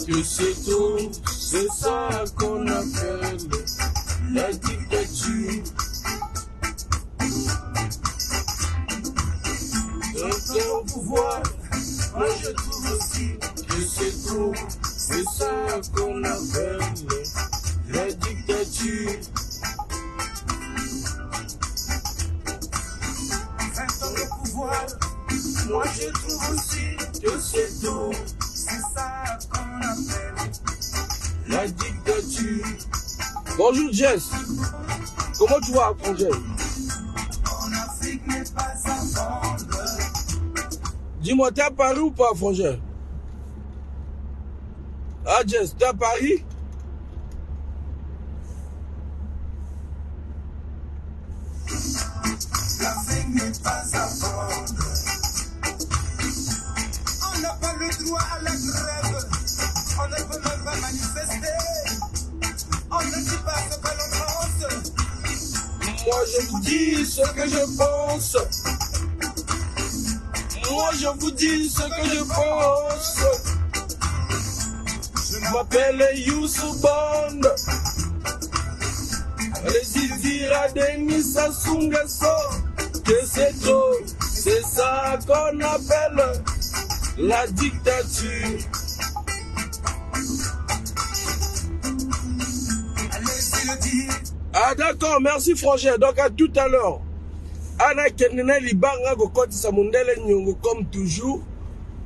que c'est tout, c'est ça qu'on appelle la dictature. Au pouvoir, moi je trouve aussi que c'est trop, c'est ça qu'on appelle la dictature. 20 ans au pouvoir, moi je trouve aussi que c'est trop, c'est ça qu'on appelle la dictature. Bonjour Jess, comment tu vas Frangel? En Afrique n'est pas à vendre. Dis-moi, t'es à Paris ou pas, Frangel? Ah, Jess, t'es à Paris? L'Afrique n'est pas à vendre. On n'a pas le droit à la grève. On ne peut même pas manifester. On ne dit pas ce que l'on pense. Moi, je vous dis ce que je pense. Moi je vous dis ce que je pense. Je m'appelle Youssou Bond. Allez-y dire à Denis Sassou Nguesso que c'est trop, c'est ça qu'on appelle la dictature. Allez-y le dire. Ah d'accord, merci Frangin, donc à tout à l'heure. Ana kenena libanga kokoti sa mondele nyongo comme toujours.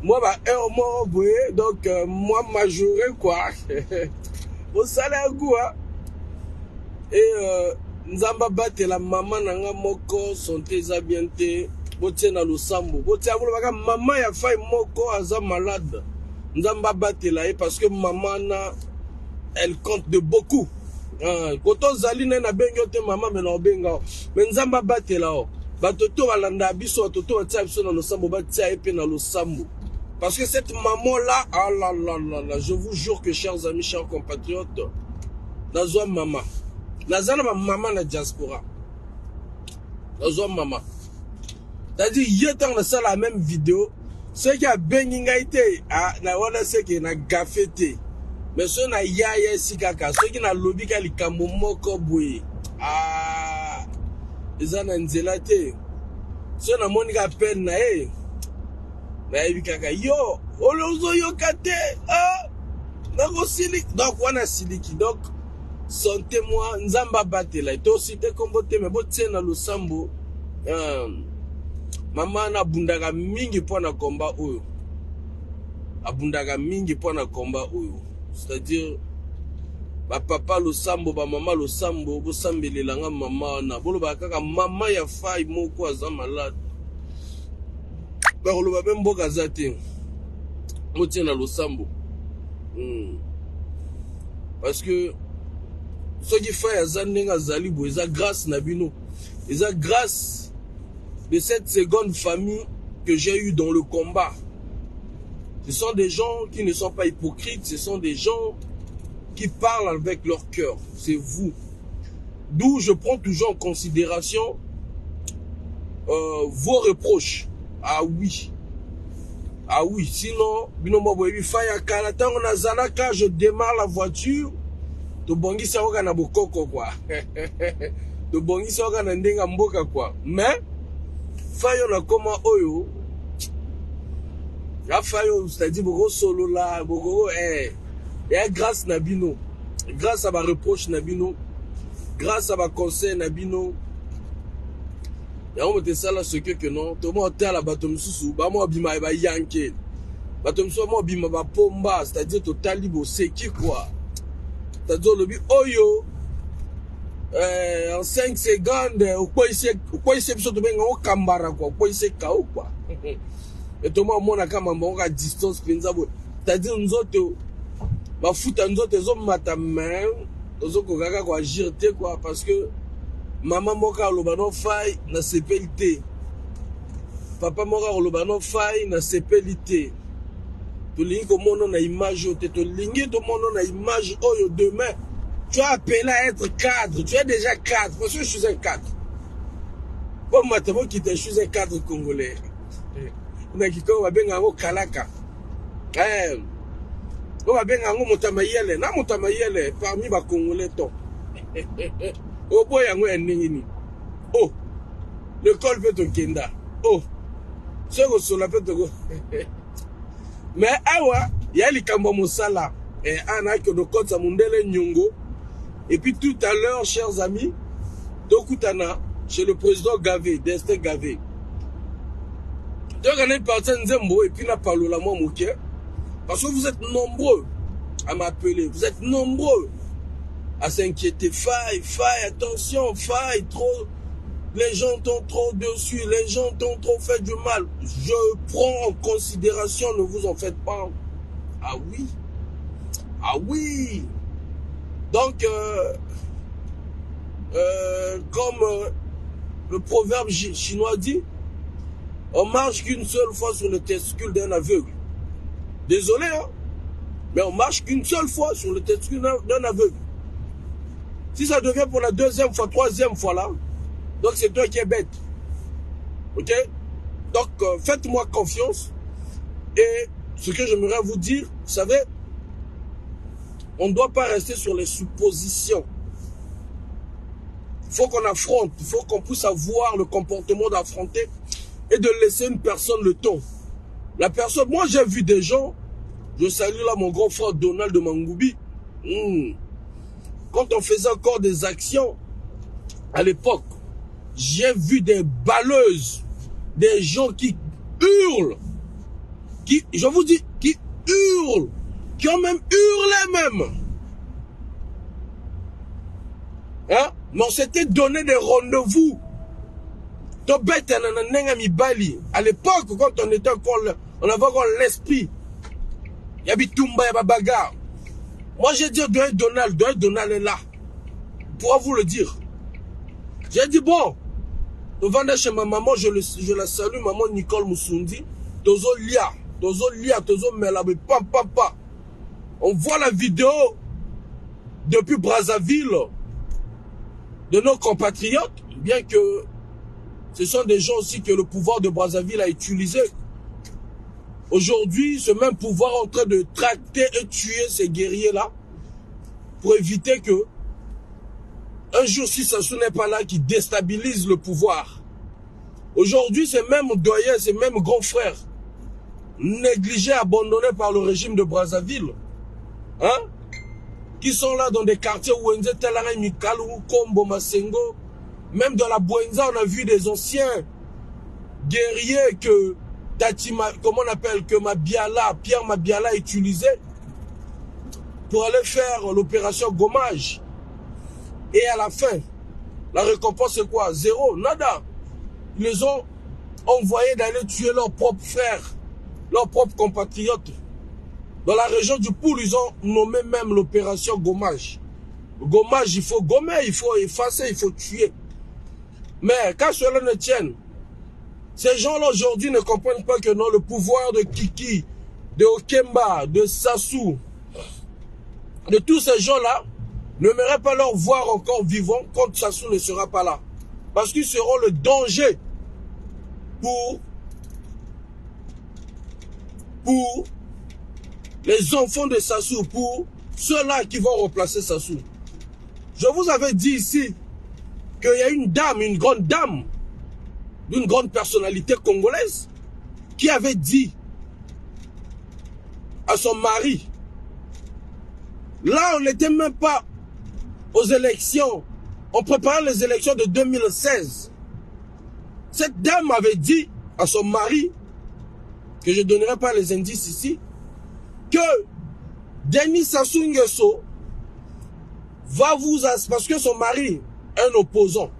Moi ba moi boye donc moi majoré quoi. Au salaire quoi. Et nzamba battre la maman nanga moko santé za bien te. Botie na losambo. Botie avolo baka maman ya fai moko aza malade. Nzamba battre la parce que maman na elle compte de beaucoup. Koto zali na bengo te maman mais na benga. Mais nzamba battre la Batoto balanda biso toto atia biso na losambo batia epe na losambo. Parce que cette maman là, ah là là là là, je vous jure que chers amis, chers compatriotes, nazwa maman. Nazana ma maman na diaspora. Nazwa maman. C'est-à-dire hier dans la même vidéo, ceux qui a benginga été na wana c'est qui na gafete. Mais ceux na yaya sikaka, ceux qui na lobby ka likambo moko boye. Ezana nzela te so na moni ka peine na na ebikaka yo olozo yo kate na ko siliki donc wana siliki donc santé moi nzamba batela to cité kombo te me botie na losambo mama na bundaka mingi pona combat oyo abundaka mingi pona combat oyo c'est-à-dire ba papa lo sambo ba mama lo sambo bo sambelelanga mama na bolo ba kaka mama ya fai moko aza malade ba lo ba bembo kazate motie na lo sambo parce que ce qui fait aza ndenga zali bo eza grâce na bino eza grâce de cette seconde famille que j'ai eu dans le combat. Ce sont des gens qui ne sont pas hypocrites, ce sont des gens qui parlent avec leur cœur, c'est vous. D'où je prends toujours en considération vos reproches. Ah oui, sinon, je démarre la voiture, to bongi sa oka na bokoko quoi. To bongi sa oka na ndenga mboka quoi. Mais, fayo na koma oyo, ya fayo, c'est-à-dire boko solo la, boko et grâce Nabino, grâce à ma reproche Nabino, grâce à ma conseil Nabino, ya on me ça là ce que non, tout le monde est à la bateau sous, bah moi bima ba yanké, bateau sous moi bima ba pomba, c'est-à-dire total libre c'est qui quoi, c'est-à-dire le bi oyo, en 5 secondes, ou quoi il s'est plutôt bien au kambara quoi, quoi il s'est kao quoi, et tout le monde a quand même à distance, c'est-à-dire nous autres ba futa nzoto ezo mata main ozo kokaka kwa agir te quoi parce que maman moka loba no fai na sepelité papa moka loba no fai na sepelité to lingi ko mono na image te to lingi to mono na image oyo demain tu as appelé à être cadre, tu es déjà cadre parce que je suis un cadre. Bon matamo qui je suis un cadre congolais. On a qui ko ba benga ngo kalaka. On va bien en Motamayele. Na Motamayele parmi les Congolais. Oh boy, oh, le col peut te kenda. Oh, ce que cela peut te go. Mais awa, il y a les Kambamosala. Et Anna que le code Samundele Nyongo. Et puis tout à l'heure, chers amis, Dokutana, chez le président Gavé, Destin Gavé. Donc on est parti en Zembo et puis on a parlé la moi Mouké. Parce que vous êtes nombreux à m'appeler. Vous êtes nombreux à s'inquiéter. Faille, attention, faille, trop. Les gens t'ont trop dessus. Les gens t'ont trop fait du mal. Je prends en considération, ne vous en faites pas. Ah oui. Ah oui. Donc, comme le proverbe chinois dit, on marche qu'une seule fois sur le testicule d'un aveugle. Désolé, hein, mais on marche qu'une seule fois sur le testicule d'un aveugle. Si ça devient pour la deuxième fois, troisième fois là, donc c'est toi qui es bête. Ok? Donc, faites-moi confiance. Et ce que j'aimerais vous dire, vous savez, on ne doit pas rester sur les suppositions. Il faut qu'on affronte, il faut qu'on puisse avoir le comportement d'affronter et de laisser une personne le temps. La personne, moi j'ai vu des gens, je salue là mon grand frère Donald de Mangoubi. Quand on faisait encore des actions, à l'époque, j'ai vu des balleuses, des gens qui hurlent, qui, je vous dis, qui hurlent, qui ont même hurlé même. Hein? Mais on s'était donné des rendez-vous. À l'époque, quand on était encore, on avait encore l'esprit. Il y avait Tumba, il y avait bagarre. Moi, j'ai dit, Donald est là. Il pourra vous le dire. J'ai dit, bon, nous vendons chez ma maman, je la salue, maman Nicole Moussoundi. Tozo Lia, Tozo Melabe, pam. On voit la vidéo depuis Brazzaville de nos compatriotes, bien que ce sont des gens aussi que le pouvoir de Brazzaville a utilisé. Aujourd'hui, ce même pouvoir est en train de tracter et tuer ces guerriers-là pour éviter que un jour, si Sassou n'est pas là, qui déstabilise le pouvoir. Aujourd'hui, ces mêmes doyens, ces mêmes grands frères, négligés, abandonnés par le régime de Brazzaville, hein, qui sont là dans des quartiers où Wenze, Telanga, Mikalou, Kombo, Masengo. Même dans la Bouenza, on a vu des anciens guerriers que comment on appelle, que Pierre Mabiala utilisait pour aller faire l'opération gommage. Et à la fin, la récompense c'est quoi? Zéro, nada. Ils les ont envoyés d'aller tuer leurs propres frères, leurs propres compatriotes. Dans la région du Poul, ils ont nommé même l'opération gommage. Gommage, il faut gommer, il faut effacer, il faut tuer. Mais quand cela ne tienne, ces gens-là aujourd'hui ne comprennent pas que non, le pouvoir de Kiki, de Okemba, de Sassou, de tous ces gens-là, n'aimeraient pas leur voir encore vivants quand Sassou ne sera pas là. Parce qu'ils seront le danger pour les enfants de Sassou, pour ceux-là qui vont remplacer Sassou. Je vous avais dit ici qu'il y a une dame, une grande dame, d'une grande personnalité congolaise, qui avait dit à son mari, là on n'était même pas aux élections, on préparait les élections de 2016. Cette dame avait dit à son mari, que je ne donnerai pas les indices ici, que Denis Sassou Nguesso va vous... Parce que son mari est un opposant,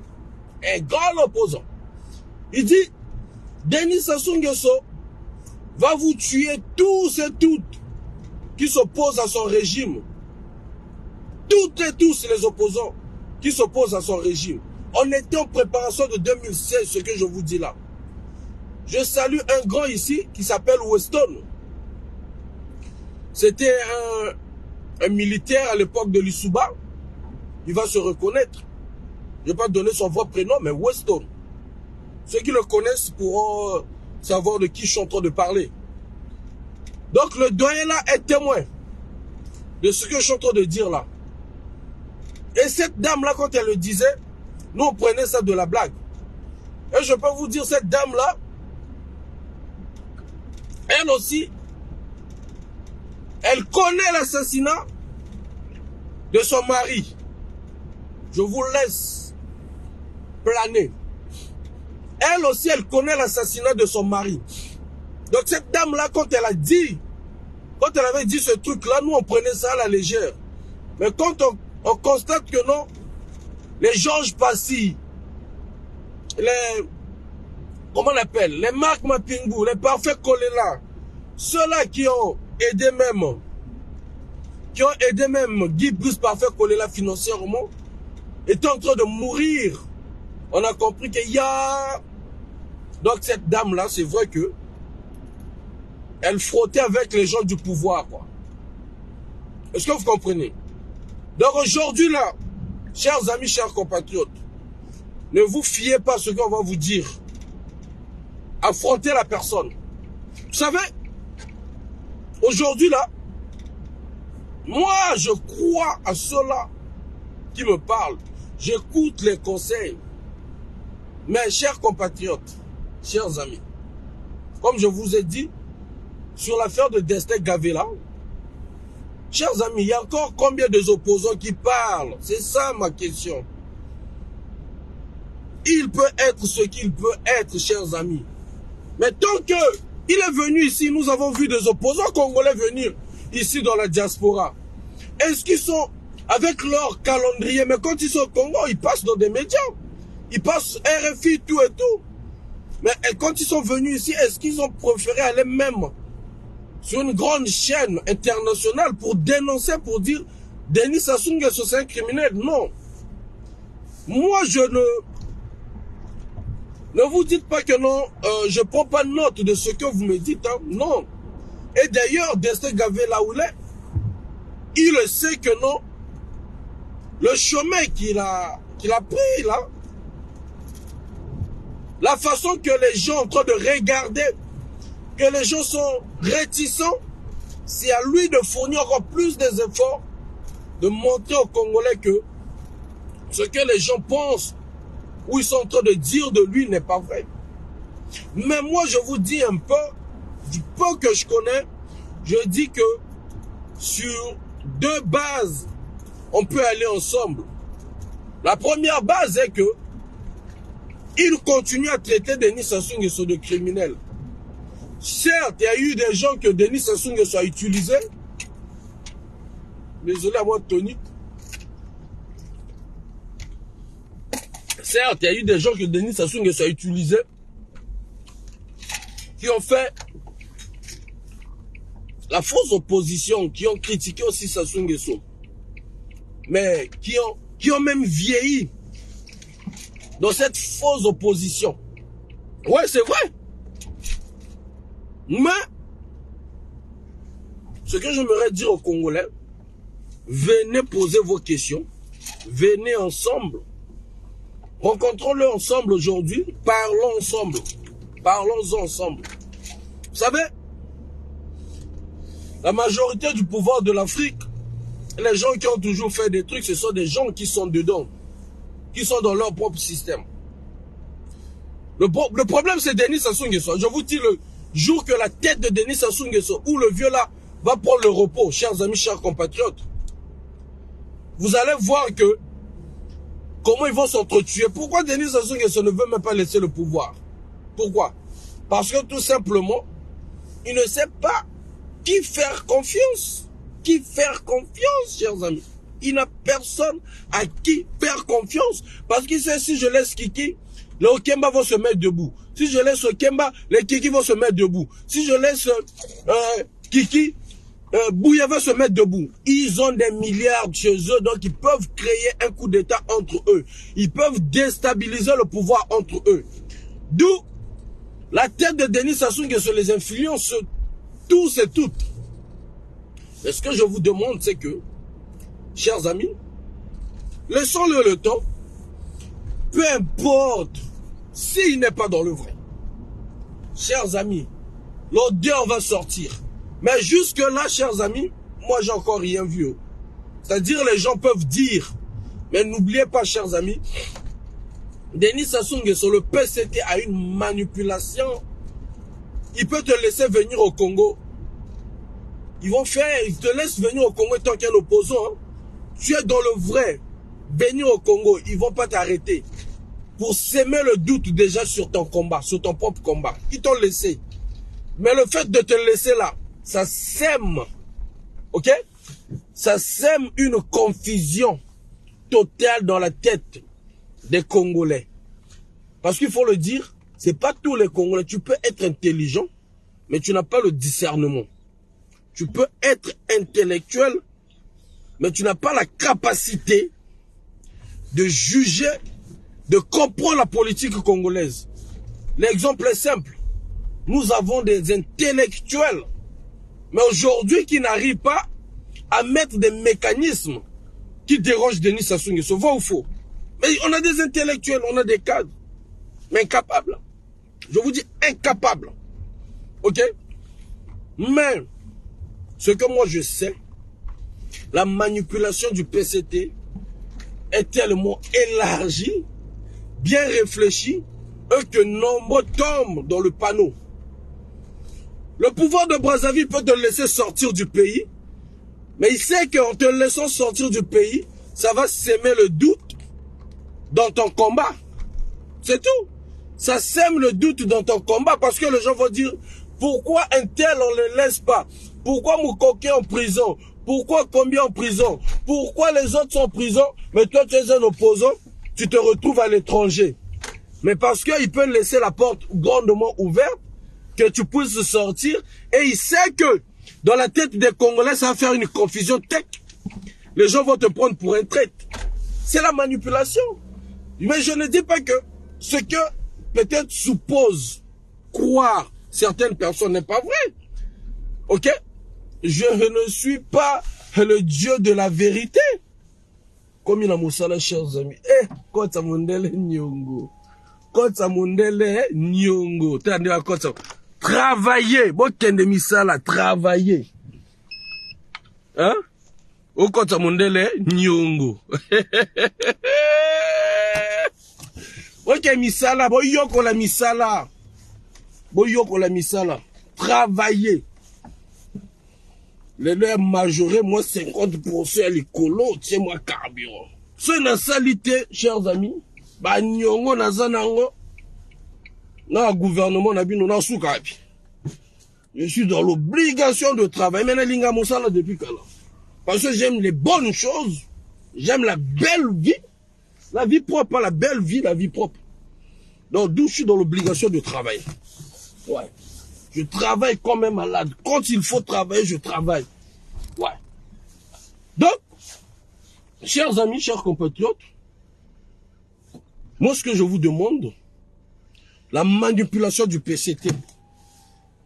un grand opposant. Il dit, Denis Sassou Nguesso va vous tuer tous et toutes qui s'opposent à son régime. Toutes et tous les opposants qui s'opposent à son régime. On était en préparation de 2016, ce que je vous dis là. Je salue un grand ici qui s'appelle Weston. C'était un militaire à l'époque de l'Issouba. Il va se reconnaître. Je ne vais pas donner son vrai prénom, mais Weston. Ceux qui le connaissent pourront savoir de qui je suis en train de parler. Donc le doyen là est témoin. de ce que je suis en train de dire là. Et cette dame-là, quand elle le disait, nous on prenait ça de la blague. Et je peux vous dire, cette dame-là, elle aussi, elle connaît l'assassinat de son mari. Je vous laisse planer. Elle aussi, elle connaît l'assassinat de son mari. Donc cette dame-là, quand elle a dit, quand elle avait dit ce truc-là, nous on prenait ça à la légère. Mais quand on constate que non, les Georges Passy, les, comment on appelle, les Marc Mapingou, les Parfaits Kolela, ceux-là qui ont aidé même Guy Bruce Parfait Kolela financièrement, étaient en train de mourir. On a compris qu'il y a... Donc cette dame-là, c'est vrai que elle frottait avec les gens du pouvoir, quoi. Est-ce que vous comprenez? Donc aujourd'hui là, chers amis, chers compatriotes, ne vous fiez pas à ce qu'on va vous dire. Affrontez la personne. Vous savez, aujourd'hui là, moi je crois à ceux-là qui me parlent. J'écoute les conseils. Mes chers compatriotes, chers amis, comme je vous ai dit, sur l'affaire de Destin Gavela, chers amis, il y a encore combien d'opposants qui parlent? C'est ça ma question. Il peut être ce qu'il peut être, chers amis. Mais tant qu'il est venu ici, nous avons vu des opposants congolais venir ici dans la diaspora. Est-ce qu'ils sont avec leur calendrier? Mais quand ils sont au Congo, ils passent dans des médias. Ils passent RFI, tout et tout. Mais quand ils sont venus ici, est-ce qu'ils ont préféré aller même sur une grande chaîne internationale pour dénoncer, pour dire Denis Sassou Nguesso c'est un criminel? Non. Moi, je ne vous dites pas que non, je ne prends pas note de ce que vous me dites. Hein. Non. Et d'ailleurs, Destin Gavela où il est, il sait que non, le chemin qu'il a pris là, la façon que les gens sont en train de regarder, que les gens sont réticents, c'est à lui de fournir encore plus des efforts, de montrer aux Congolais que ce que les gens pensent ou ils sont en train de dire de lui n'est pas vrai. Mais moi, je vous dis un peu, du peu que je connais, je dis que sur deux bases, on peut aller ensemble. La première base est que il continue à traiter Denis Sassou Nguesso de criminel. Certes, il y a eu des gens que Denis Sassou Nguesso a utilisés. Désolé à moi, Tony. Certes, il y a eu des gens que Denis Sassou Nguesso a utilisés, qui ont fait la fausse opposition, qui ont critiqué aussi Sassou Nguesso, mais qui ont même vieilli dans cette fausse opposition. Ouais, c'est vrai. Mais, ce que j'aimerais dire aux Congolais, venez poser vos questions, venez ensemble, rencontrons-le ensemble aujourd'hui, parlons ensemble, parlons ensemble. Vous savez, la majorité du pouvoir de l'Afrique, les gens qui ont toujours fait des trucs, ce sont des gens qui sont dedans, qui sont dans leur propre système. Le problème, c'est Denis Sassou Nguesso. Je vous dis, le jour que la tête de Denis Sassou Nguesso ou le vieux là va prendre le repos, chers amis, chers compatriotes, vous allez voir que comment ils vont s'entretuer. Pourquoi Denis Sassou Nguesso ne veut même pas laisser le pouvoir? Pourquoi? Parce que tout simplement, il ne sait pas qui faire confiance. Qui faire confiance, chers amis? Il n'a personne à qui faire confiance. Parce qu'il sait, si je laisse Kiki, les Okemba vont se mettre debout. Si je laisse Okemba, les Kiki vont se mettre debout. Si je laisse Kiki, Bouya va se mettre debout. Ils ont des milliards chez eux, donc ils peuvent créer un coup d'État entre eux. Ils peuvent déstabiliser le pouvoir entre eux. D'où la tête de Denis Sassou Nguesso les influence tous et toutes. Et ce que je vous demande, c'est que, chers amis, laissons-le le temps, peu importe s'il n'est pas dans le vrai. Chers amis, l'odeur va sortir. Mais jusque-là, chers amis, moi j'ai encore rien vu. C'est-à-dire les gens peuvent dire, mais n'oubliez pas, chers amis, Denis Sassou Nguesso, le PCT a une manipulation. Il peut te laisser venir au Congo. Ils te laissent venir au Congo tant qu'un opposant. Hein. Tu es dans le vrai. Venir au Congo, ils vont pas t'arrêter. Pour s'aimer le doute déjà sur ton combat, sur ton propre combat. Ils t'ont laissé. Mais le fait de te laisser là, ça sème, ok? Ça sème une confusion totale dans la tête des Congolais. Parce qu'il faut le dire, c'est pas tous les Congolais. Tu peux être intelligent, mais tu n'as pas le discernement. Tu peux être intellectuel, mais tu n'as pas la capacité de juger, de comprendre la politique congolaise. L'exemple est simple. Nous avons des intellectuels, mais aujourd'hui qui n'arrivent pas à mettre des mécanismes qui dérangent Denis Sassou Nguesso. Vrai ou faux? Mais on a des intellectuels, on a des cadres, mais incapables. Je vous dis incapables. Ok? Mais, ce que moi je sais, la manipulation du PCT est tellement élargie, bien réfléchie, que nombreux tombent dans le panneau. Le pouvoir de Brazzaville peut te laisser sortir du pays, mais il sait qu'en te laissant sortir du pays, ça va s'aimer le doute dans ton combat. C'est tout. Ça sème le doute dans ton combat parce que les gens vont dire, pourquoi un tel on ne le laisse pas? Pourquoi Moukoké en prison? Pourquoi combien en prison? Pourquoi les autres sont en prison? Mais toi tu es un opposant, tu te retrouves à l'étranger. Mais parce qu'il peut laisser la porte grandement ouverte, que tu puisses sortir, et il sait que dans la tête des Congolais, ça va faire une confusion tech. Les gens vont te prendre pour un traître. C'est la manipulation. Mais je ne dis pas que ce que peut-être suppose croire certaines personnes n'est pas vrai. Ok? Je ne suis pas le Dieu de la vérité. Comme il a moussala, chers amis. Eh, Kota Mundele Nyongo. Kota Mundele Nyongo. Travailler. Bon, kende misala, travailler. Hein? Au Kota Mundele Nyongo. Ok, misala. Bon, yoko la misala. Bon, yoko la misala. Travailler. Les leurs majorés, moi 50% à l'écolo, tiens moi carburant. C'est une salité, chers amis. Bah, nyongo na zanango. Na gouvernement na bino na soukabi. Je suis dans l'obligation de travailler. Mais linga moussala depuis quand là? Parce que j'aime les bonnes choses. J'aime la belle vie. La vie propre, pas la belle vie, la vie propre. Donc, d'où je suis dans l'obligation de travailler. Ouais. Je travaille comme un malade. Quand il faut travailler, je travaille. Ouais. Donc, chers amis, chers compatriotes, moi, ce que je vous demande, la manipulation du PCT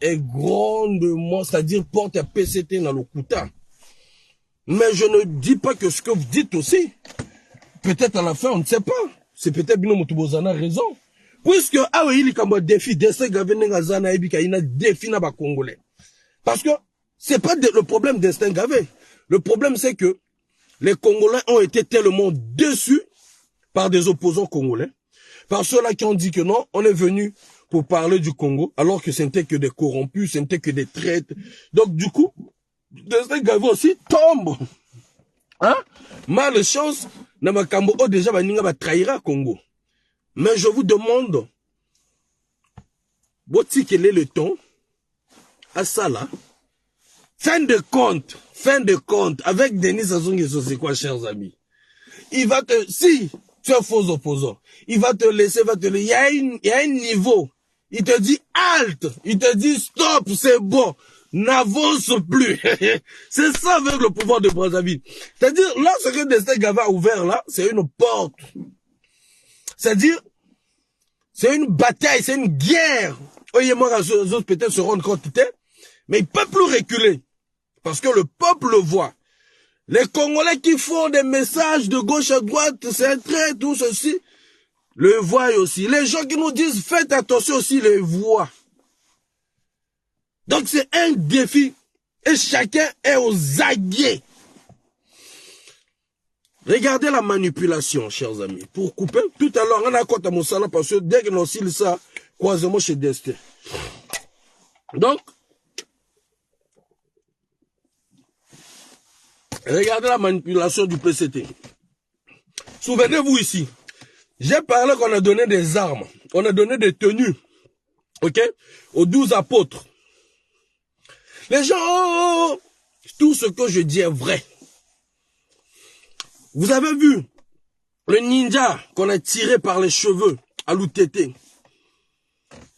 est grandement, c'est-à-dire porte un PCT dans le couteau. Mais je ne dis pas que ce que vous dites aussi, peut-être à la fin, on ne sait pas. C'est peut-être Bino Moutubozana raison. Puisque, ah oui, il y a un défi, dessin Gavé Ngazana et Bika, il y a un défi dans les Congolais. Parce que, c'est pas le problème d'Instinct Gavé. Le problème, c'est que les Congolais ont été tellement déçus par des opposants congolais. Par ceux-là qui ont dit que non, on est venu pour parler du Congo, alors que ce n'était que des corrompus, ce n'était que des traites. Donc, du coup, Destin Gavé aussi tombe. Hein? Malchance, Namakambo, déjà, va trahira Congo. Mais je vous demande, quel est le ton à ça là? Fin de compte, avec Denis Sassou Nguesso, c'est quoi, chers amis? Il va te, si tu es faux opposant, il va te laisser, il y a un niveau. Il te dit halte, il te dit stop, c'est bon, n'avance plus. C'est ça avec le pouvoir de Brazzaville. C'est-à-dire, là, ce que Destin Gavé a ouvert là, c'est une porte. C'est-à-dire, c'est une bataille, c'est une guerre. Oyez-moi, les autres peut-être se rendent compte, mais ils ne peuvent plus reculer. Parce que le peuple le voit. Les Congolais qui font des messages de gauche à droite, c'est très tout ceci, le voient aussi. Les gens qui nous disent faites attention aussi, les voient. Donc c'est un défi Et chacun est aux aguets. Regardez la manipulation, chers amis. Pour couper, tout à l'heure, on a compté mon salaire parce que dès que nous oscille ça, croisement chez Destin. Donc, regardez la manipulation du PCT. Souvenez-vous ici, j'ai parlé qu'on a donné des armes, on a donné des tenues, ok, aux 12 apôtres. Les gens, oh, tout ce que je dis est vrai. Vous avez vu le ninja qu'on a tiré par les cheveux à l'UTT.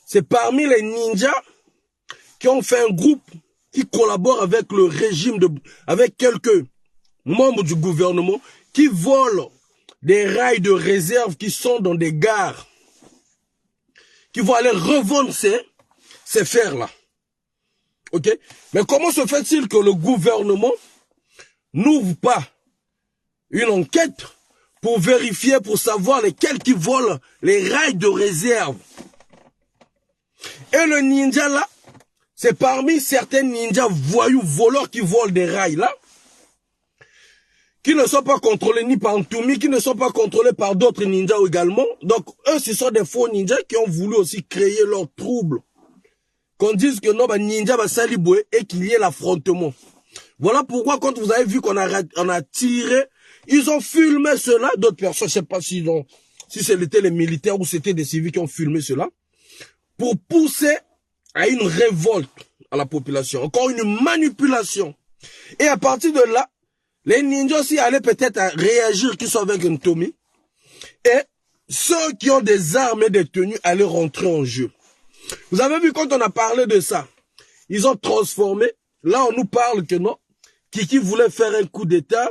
C'est parmi les ninjas qui ont fait un groupe qui collabore avec le régime, avec quelques membres du gouvernement qui volent des rails de réserve qui sont dans des gares, qui vont aller revendre ces fers-là. Ok? Mais comment se fait-il que le gouvernement n'ouvre pas une enquête pour vérifier, pour savoir lesquels qui volent les rails de réserve? Et le ninja là, c'est parmi certains ninjas voyous voleurs qui volent des rails là, qui ne sont pas contrôlés ni par Ntumi, qui ne sont pas contrôlés par d'autres ninjas également. Donc eux, ce sont des faux ninjas qui ont voulu aussi créer leur trouble. Qu'on dise que non, bah, ninja va saliboué et qu'il y ait l'affrontement. Voilà pourquoi quand vous avez vu qu'on a tiré, ils ont filmé cela, d'autres personnes, je ne sais pas si c'était les militaires ou c'était des civils qui ont filmé cela, pour pousser à une révolte à la population, encore une manipulation. Et à partir de là, les ninjas aussi allaient peut-être réagir qu'ils sont avec Ntomi, et ceux qui ont des armes et des tenues allaient rentrer en jeu. Vous avez vu quand on a parlé de ça, ils ont transformé, là on nous parle que non, Kiki voulait faire un coup d'état,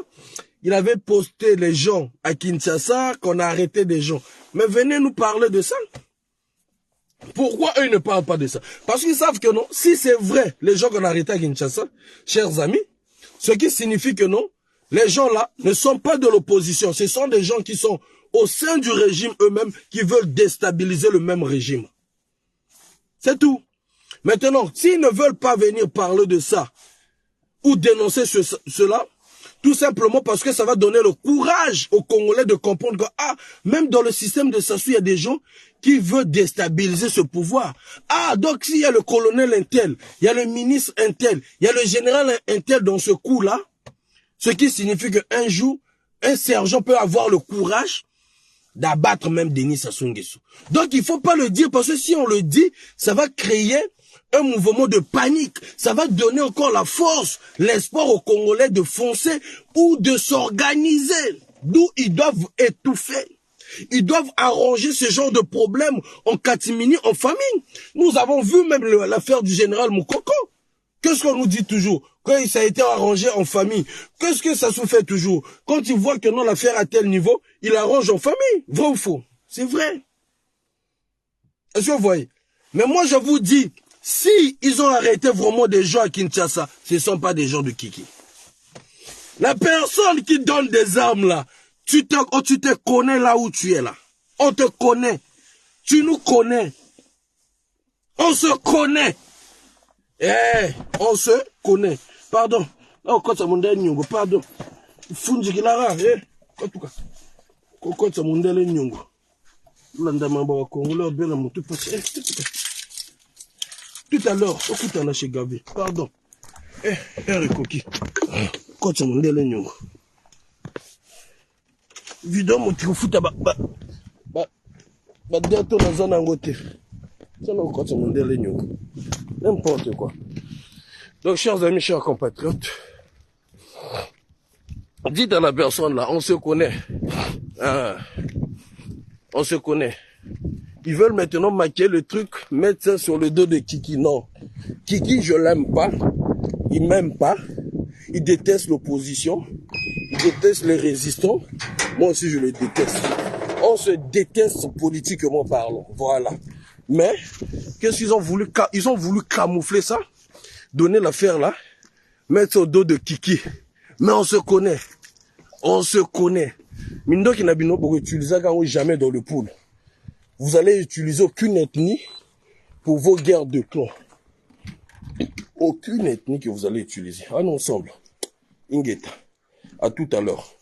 il avait posté les gens à Kinshasa, qu'on a arrêté des gens. Mais venez nous parler de ça. Pourquoi eux ne parlent pas de ça? Parce qu'ils savent que non, si c'est vrai, les gens qu'on a arrêtés à Kinshasa, chers amis, ce qui signifie que non, les gens là ne sont pas de l'opposition, ce sont des gens qui sont au sein du régime eux-mêmes, qui veulent déstabiliser le même régime. C'est tout. Maintenant, s'ils ne veulent pas venir parler de ça, ou dénoncer cela, tout simplement parce que ça va donner le courage aux Congolais de comprendre que, ah, même dans le système de Sassou, il y a des gens qui veulent déstabiliser ce pouvoir. Ah, donc s'il y a le colonel Intel, il y a le ministre Intel, il y a le général Intel dans ce coup-là, ce qui signifie qu'un jour, un sergent peut avoir le courage d'abattre même Denis Sassou Nguesso. Donc il ne faut pas le dire parce que si on le dit, ça va créer un mouvement de panique. Ça va donner encore la force, l'espoir aux Congolais de foncer ou de s'organiser. D'où ils doivent étouffer. Ils doivent arranger ce genre de problème en catimini, en famine. Nous avons vu même l'affaire du général Moukoko. Qu'est-ce qu'on nous dit toujours? Quand ça a été arrangé en famille, qu'est-ce que ça se fait toujours? Quand il voit que non, l'affaire à tel niveau, il arrange en famille. Vrai ou faux? C'est vrai. Est-ce que vous voyez? Mais moi, je vous dis, si ils ont arrêté vraiment des gens à Kinshasa, ce ne sont pas des gens de Kiki. La personne qui donne des armes là, tu te connais là où tu es là. On te connaît. Tu nous connais. On se connaît. Eh, on se connaît. Pardon. Oh, quand ça m'a dit, pardon. Fundi Gilara, eh. En tout cas. Quand ça m'a dit, nyongo. L'andama ba Congolais, bien mon tout passé. Tout à l'heure, écoute, on a chez Gavi. Pardon. Eh, Eric Koki. Quand ça m'a dit, nyongo. Vidéo, mon petit foot, bientôt dans zone en côté. Ça n'a pas de l'union. N'importe quoi. Donc, chers amis, chers compatriotes, dites à la personne là, on se connaît. On se connaît. Ils veulent maintenant maquiller le truc, mettre ça sur le dos de Kiki. Non. Kiki, je l'aime pas. Il m'aime pas. Il déteste l'opposition. Il déteste les résistants. Moi aussi, je le déteste. On se déteste politiquement parlant. Voilà. Mais, qu'est-ce qu'ils ont voulu? Ils ont voulu camoufler ça, donner l'affaire là, mettre ça au dos de Kiki. Mais on se connaît. On se connaît. Mindo qui n'a pas pour utiliser jamais dans le pool. Vous allez utiliser aucune ethnie pour vos guerres de clans. aucune ethnie que vous allez utiliser. On ensemble. Ingeta. À tout à l'heure.